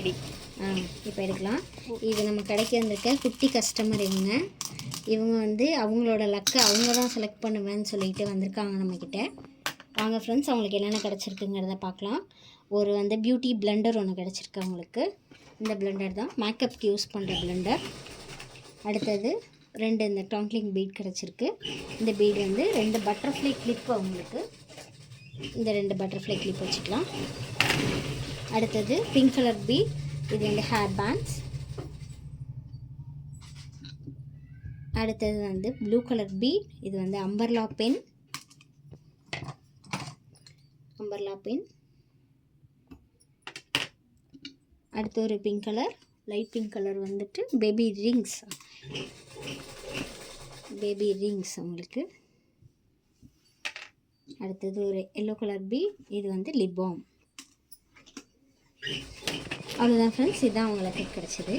Ready. இப்போ எடுக்கலாம். இது நம்ம கடைக்கு வந்திருக்க குட்டி கஸ்டமர் இவங்க வந்து அவங்களோட லக்கை அவங்க தான் செலக்ட் பண்ணுவேன்னு சொல்லிட்டு வந்திருக்காங்க நம்மக்கிட்ட. வாங்க ஃப்ரெண்ட்ஸ், அவங்களுக்கு என்னென்ன கிடச்சிருக்குங்கிறத பார்க்கலாம். ஒரு வந்து பியூட்டி பிளெண்டர் ஒன்று கிடச்சிருக்கு அவங்களுக்கு. இந்த பிளெண்டர் தான் மேக்கப்க்கு யூஸ் பண்ணுற பிளெண்டர். அடுத்தது 2 இந்த டாங்க்லிங் பீட் கிடச்சிருக்கு. இந்த பீட் வந்து 2 பட்டர்ஃப்ளை கிளிப்பு அவங்களுக்கு. இந்த 2 பட்டர்ஃப்ளை கிளிப் வச்சுக்கலாம். அடுத்தது பிங்க் கலர் பீட், இது வந்து ஹேர் பேண்ட்ஸ். அடுத்தது வந்து ப்ளூ கலர் பீட், இது வந்து அம்பர்லா பென். அடுத்து ஒரு pink colour, light pink colour வந்துட்டு பேபி ரிங்ஸ் அவங்களுக்கு. அடுத்தது ஒரு எல்லோ கலர் பீட், இது வந்து லிப் பாம். அவ்வளோதான் ஃப்ரெண்ட்ஸ், இதுதான் அவங்களுக்கு கிடச்சிது.